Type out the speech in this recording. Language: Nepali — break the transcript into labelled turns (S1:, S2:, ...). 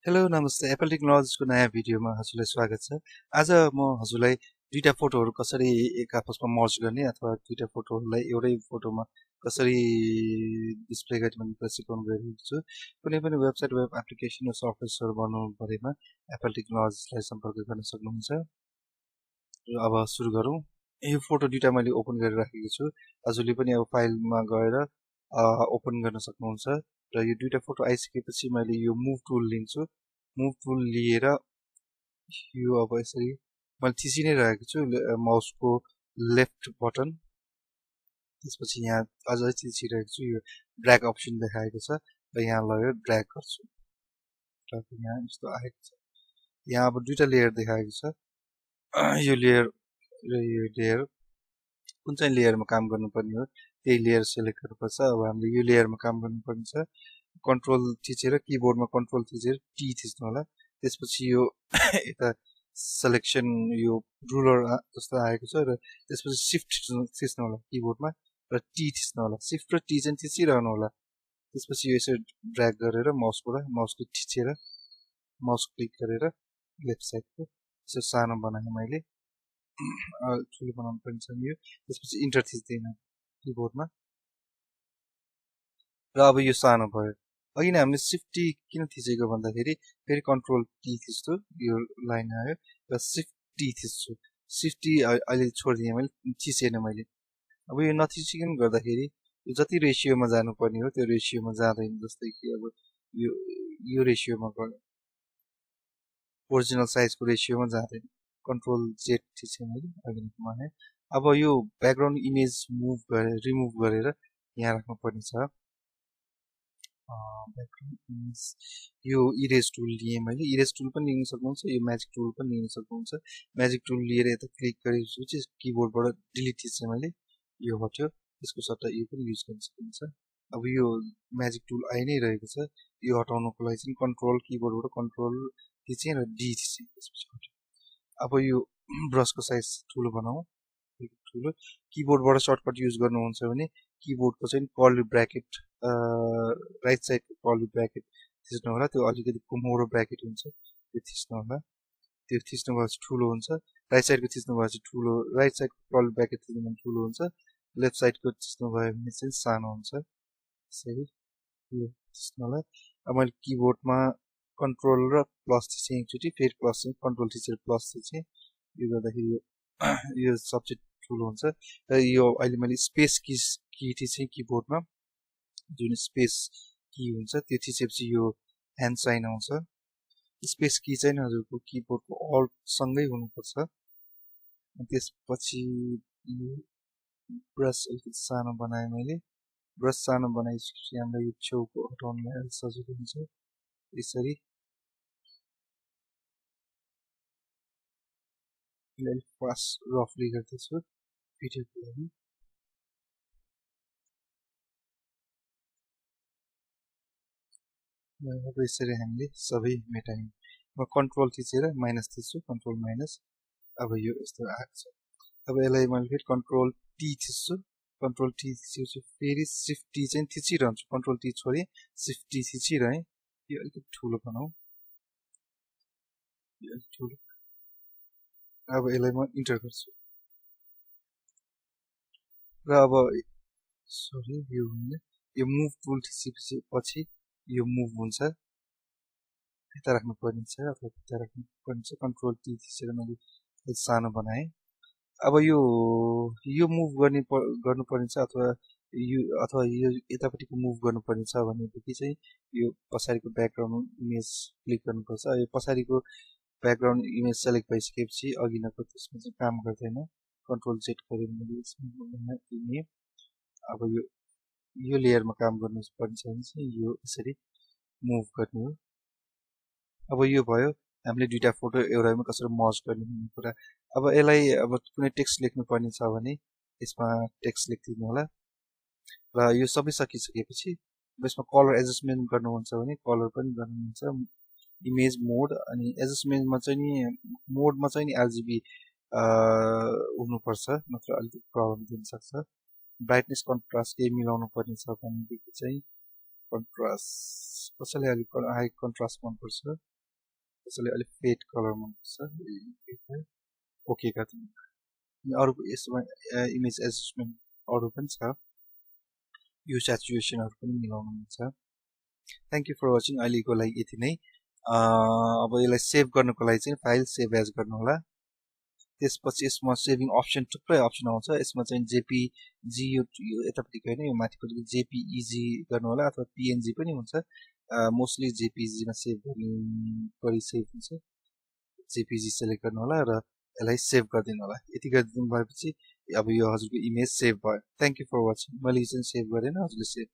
S1: हेलो नमस्ते एप्पल टेक्नोलोजिसको नयाँ भिडियोमा हजुरलाई स्वागत छ। आज म हजुरलाई दुईटा फोटोहरू कसरी एक आपसमा मर्ज गर्ने अथवा दुईटा फोटोहरूलाई एउटै फोटोमा कसरी डिस्प्ले गर्ने भन्ने कुरा सिकाउन गइरहेको छु। कुनै पनि वेबसाइट वेब एप्लिकेसन वा सफ्टवेयर्सहरू बनाउनु परेमा एप्पल टेक्नोलोजिसलाई सम्पर्क गर्न सक्नुहुन्छ। र अब सुरु गरौँ। यो फोटो दुईटा मैले ओपन गरिराखेको छु। हजुरले पनि अब फाइलमा गएर ओपन गर्न सक्नुहुन्छ। र यो दुईटा फोटो आइसकेपछि मैले यो मुभ टुल लिन्छु। मुभ टुल लिएर यो अब यसरी मैले थिचि नै रहेको छु माउसको लेफ्ट बटन, त्यसपछि यहाँ अझै थिचिरहेको छु। यो ड्र्याग अप्सन देखाएको छ र यहाँ लगेर ड्र्याग गर्छु र यहाँ यस्तो आएको छ। यहाँ अब दुईटा लेयर देखाएको छ। यो लेयर र यो लेयर कुन चाहिँ लेयरमा काम गर्नुपर्ने हो त्यही लेयर सेलेक्ट गर्नुपर्छ। अब हामीले यो लेयरमा काम गर्नुपर्ने छ। कन्ट्रोल थिचेर किबोर्डमा कन्ट्रोल थिचेर टी थिच्नु होला। त्यसपछि यो यता सेलेक्सन यो रुलर जस्तो आएको छ र त्यसपछि सिफ्ट थिच्नु होला किबोर्डमा र टी थिच्नु होला। सिफ्ट र टी चाहिँ थिचिरहनु होला। त्यसपछि यो यसरी ड्र्याग गरेर माउसको थिचेर माउस क्लिक गरेर लेफ्ट साइडको यसो सानो बनाएँ मैले। ठुलो बनाउनु पर्ने छ यो। त्यसपछि इन्टर थिच्दैन किबोर्डमा र अब यो सानो भयो। अघि नै हामीले सिफ्ट टी किन थिचेको भन्दाखेरि फेरि कन्ट्रोल टी थिच्छु यो लाइन आयो र सिफ्ट टी थिच्छु। सिफ्ट टी अहिले छोडिदिएँ मैले, थिचेन मैले। अब यो नथिचिकन गर्दाखेरि यो जति रेसियोमा जानुपर्ने हो त्यो रेसियोमा जाँदैन। जस्तै कि अब यो रेसियोमा गयो, ओरिजिनल साइजको रेसियोमा जाँदैन। कन्ट्रोल जेड थिचेँ मैले अघि नै भने। अब यो ब्याकग्राउन्ड इमेज मुभ गरेर रिमुभ गरेर यहाँ राख्नुपर्ने छ। यो इरेज टुल लिएँ मैले। इरेज टुल पनि लिन सक्नुहुन्छ, यो म्याजिक टुल पनि लिन सक्नुहुन्छ। म्याजिक टुल लिएर यता क्लिक गरेपछि किबोर्डबाट डिलिट थिचेँ मैले, यो हट्यो। त्यसको सट्टा यो पनि युज गर्न सकिन्छ। अब यो म्याजिक टुल आइ नै रहेको छ। यो हटाउनको लागि चाहिँ कन्ट्रोल किबोर्डबाट कन्ट्रोल थिचेँ र डी थिचेँ, त्यसपछि हट्यो। अब यो ब्रसको साइज ठुलो बनाऊ, ठुलो। किबोर्डबाट सर्टकट युज गर्नुहुन्छ भने किबोर्डको चाहिँ कर्ली ब्राकेट राइट साइडको कर्ली ब्राकेट थिच्नु होला। त्यो अलिकति कुमोरो ब्राकेट हुन्छ, त्यो थिच्नु होला। त्यो थिच्नु भएपछि ठुलो हुन्छ। राइट साइडको थिच्नु भएपछि ठुलो, राइट साइडको कर्ली ब्राकेट थिच्नु भने ठुलो हुन्छ। लेफ्ट साइडको थिच्नु भयो भने चाहिँ सानो हुन्छ। त्यसरी यो थिच्नु होला। अब मैले किबोर्डमा कन्ट्रोल र प्लस थिचेँ एकचोटि, फेरि प्लस चाहिँ कन्ट्रोल थिचेर प्लस थिचेँ। यो गर्दाखेरि यो सब्जेक्ट ठुलो हुन्छ। र यो अहिले मैले स्पेस की थिचेँ किबोर्डमा, जुन स्पेस की हुन्छ त्यो थिचेपछि यो ह्यान्ड साइन आउँछ। स्पेस की चाहिँ हजुरको किबोर्डको अल्टसँगै हुनुपर्छ। त्यसपछि ब्रस अलिकति सानो बनाएँ मैले। ब्रस सानो बनाइसकेपछि हामीलाई यो छेउको हटाउनुलाई अलिक सजिलो हुन्छ। यसरी अलिक फास्ट रफली गर्दैछु भिडियोको लागि। अब यसरी हामीले सबै मेटायौँ। म कन्ट्रोल थिचेर माइनस थिच्छु, कन्ट्रोल माइनस। अब यो यस्तो आएको छ। अब यसलाई मैले फेरि कन्ट्रोल टी थिच्छु। कन्ट्रोल टी थिचेपछि फेरि सिफ्ट टी चाहिँ थिचिरहन्छु। कन्ट्रोल टी छोडेँ, सिफ्ट टी थिचिरहेँ। यो अलिकति ठुलो बनाऊ, यो अलिक ठुलो। अब यसलाई म इन्टर गर्छु र अब सरी यो मुभ टुल थिचेपछि पछि यो मुभ हुन्छ। यता राख्नु पर्ने छ अथवा यता राख्नु पर्ने छ। कन्ट्रोल टी थिचेर मैले सानो बनाएँ। अब यो मुभ गर्नुपर्ने छ अथवा यो यतापट्टिको मुभ गर्नुपर्ने छ भनेदेखि चाहिँ यो पछाडिको ब्याकग्राउन्ड इमेज क्लिक गर्नुपर्छ। यो पछाडिको ब्याकग्राउन्ड इमेज सेलेक्ट भइसकेपछि अघिल्लोको त्यसमा चाहिँ काम गर्दैन। कन्ट्रोल जेड गरेर मैले अब यो लेयरमा काम गर्नुपर्ने छ भने चाहिँ यो यसरी मुभ गर्ने हो। अब यो भयो हामीले दुईटा फोटो एउटामा कसरी मर्ज गर्ने भन्ने कुरा। अब यसलाई अब कुनै टेक्स्ट लेख्नुपर्ने छ भने यसमा टेक्स्ट लेखिदिनु होला। र यो सबै सकिसकेपछि यसमा कलर एडजस्टमेन्ट गर्नुहुन्छ भने कलर पनि गर्नुहुन्छ। इमेज मोड अनि एडजस्टमेन्टमा चाहिँ नि मोडमा चाहिँ नि आरजिबी हुनुपर्छ, नत्र अलिकति प्रब्लम दिन सक्छ। ब्राइटनेस कन्ट्रास्ट केही मिलाउनु पर्ने छ भनेदेखि चाहिँ कन्ट्रास्ट कसैले अलिक हाई कन्ट्रास्ट मनपर्छ कसैले अलिक फेड कलर मनपर्छ ओके का अरू यसमा इमेज एडजस्टमेन्ट अरू पनि छ यो स्याचुरेसनहरू पनि मिलाउनु हुन्छ थ्याङ्क यू फर वाचिङ अहिलेको लागि यति नै अब यसलाई सेभ गर्नको लागि चाहिँ फाइल सेभ एज गर्नु होला त्यसपछि यसमा सेभिङ अप्सन थुप्रै अप्सन आउँछ यसमा चाहिँ जेपीजी यो यतापट्टिको होइन यो माथिपट्टिको जेपीइजी गर्नु होला अथवा पिएनजी पनि हुन्छ मोस्टली जेपीजीमा सेभ गर्ने बढी सेभ हुन्छ जेपीजी सेलेक्ट गर्नु होला र यसलाई सेभ गरिदिनु होला यति गरिदिनु भएपछि अब यो हजुरको इमेज सेभ भयो थ्याङ्क यू फर वाचिङ मैले यो चाहिँ सेभ गरेन हजुरले सेभ